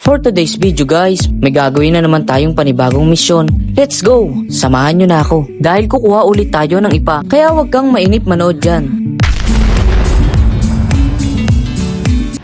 For today's video guys, may gagawin na naman tayong panibagong misyon. Let's go! Samahan nyo na ako. Dahil kukuha ulit tayo ng ipa, kaya wag kang mainip manood dyan.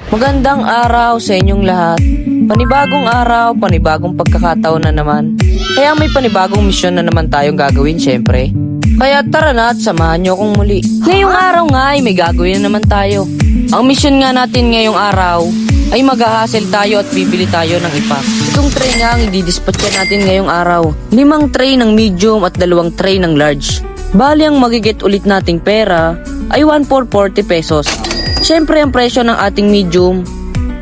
Magandang araw sa inyong lahat. Panibagong araw, panibagong pagkakataon na naman. Kaya may panibagong misyon na naman tayong gagawin syempre. Kaya tara na at samahan nyo akong muli. Ngayong araw nga ay may gagawin na naman tayo. Ang misyon nga natin ngayong araw ay mag-hassle tayo at bibili tayo ng ipa. Itong tray nga ang i-dispatch natin ngayong araw. 5 tray ng medium at 2 tray ng large. Bali ang magigit ulit nating pera ay 1,440 pesos. Siyempre ang presyo ng ating medium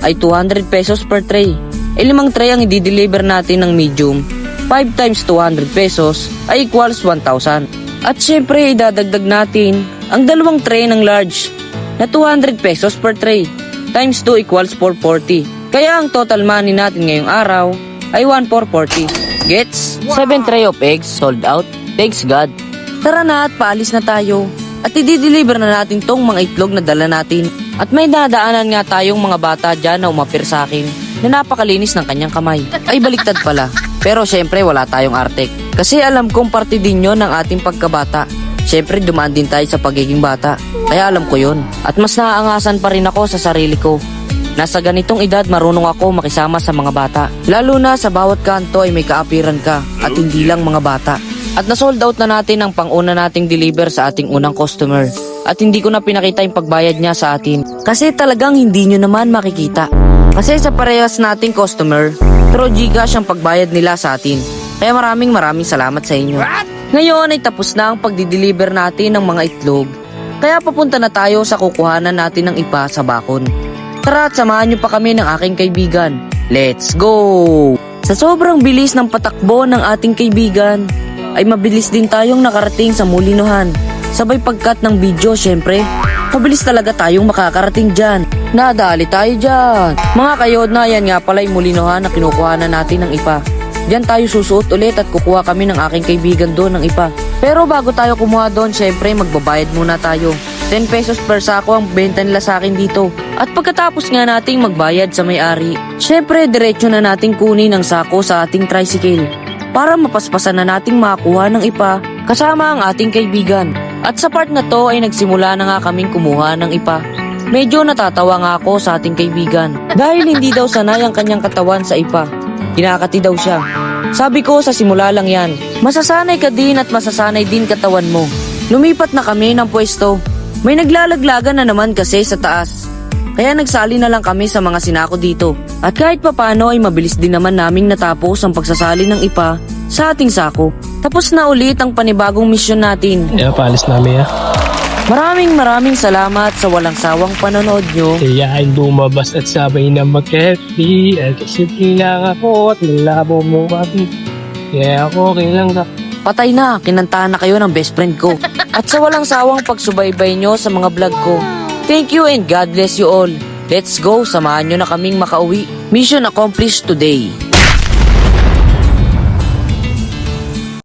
ay 200 pesos per tray. 5 tray ang i-deliver natin ng medium. 5 times 200 pesos ay equals 1,000. At siyempre idadagdag natin ang 2 tray ng large na 200 pesos per tray. Times 2 equals 440. Kaya ang total money natin ngayong araw ay 1,440. Gets? 7 tray of eggs sold out. Thanks God. Tara na at paalis na tayo. At i-deliver na natin tong mga itlog na dala natin. At may dadaanan nga tayong mga bata dyan na umapir sa akin na napakalinis ng kanyang kamay. Ay baliktad pala. Pero syempre wala tayong artek. Kasi alam kong parte din yun ng ating pagkabata. Syempre dumaan din tayo sa pagiging bata. Kaya alam ko yun. At mas naaangasan pa rin ako sa sarili ko. Nasa ganitong edad marunong ako makisama sa mga bata. Lalo na sa bawat kanto ay may kaapiran ka. At hindi lang mga bata. At na-sold out na natin ang pang-una nating deliver sa ating unang customer. At hindi ko na pinakita yung pagbayad niya sa atin. Kasi talagang hindi nyo naman makikita. Kasi sa parehas nating customer, through Gcash ang pagbayad nila sa atin. Kaya maraming salamat sa inyo. Ngayon ay tapos na ang pagdi-deliver natin ng mga itlog. Kaya papunta na tayo sa kukuhanan natin ng ipa sa bakon. Tara at samahan nyo pa kami ng aking kaibigan. Let's go! Sa sobrang bilis ng patakbo ng ating kaibigan, ay mabilis din tayong nakarating sa Mulinuhan. Sabay pagkat ng video syempre, mabilis talaga tayong makakarating dyan. Nadali tayo dyan. Mga kayod na yan nga pala yung Mulinuhan na kinukuhanan natin ng ipa. Diyan tayo susuot ulit at kukuha kami ng aking kaibigan doon ng ipa. Pero bago tayo kumuha doon, syempre magbabayad muna tayo. 10 pesos per sako ang benta nila sa akin dito. At pagkatapos nga nating magbayad sa may-ari, syempre diretso na nating kunin ang sako sa ating tricycle para mapaspasan na nating makakuha ng ipa kasama ang ating kaibigan. At sa part na to ay nagsimula na nga kaming kumuha ng ipa. Medyo natatawa nga ako sa ating kaibigan dahil hindi daw sanay ang kanyang katawan sa ipa. Kinakati daw siya. Sabi ko sa simula lang yan, masasanay ka din at masasanay din katawan mo. Lumipat na kami ng pwesto. May naglalaglagan na naman kasi sa taas. Kaya nagsali na lang kami sa mga sinako dito. At kahit papano ay mabilis din naman naming natapos ang pagsasali ng ipa sa ating sako. Tapos na ulit ang panibagong misyon natin. Paalis namin Maraming salamat sa walang sawang panonood nyo. Kaya ay lumabas at sabay na mag-happy. At isipin lang ako at malabo mo kami. Kaya ako okay lang ka. Patay na, kinantahan na kayo ng best friend ko. At sa walang sawang pagsubaybay nyo sa mga vlog ko. Thank you and God bless you all. Let's go, samahan nyo na kaming makauwi. Mission accomplished today.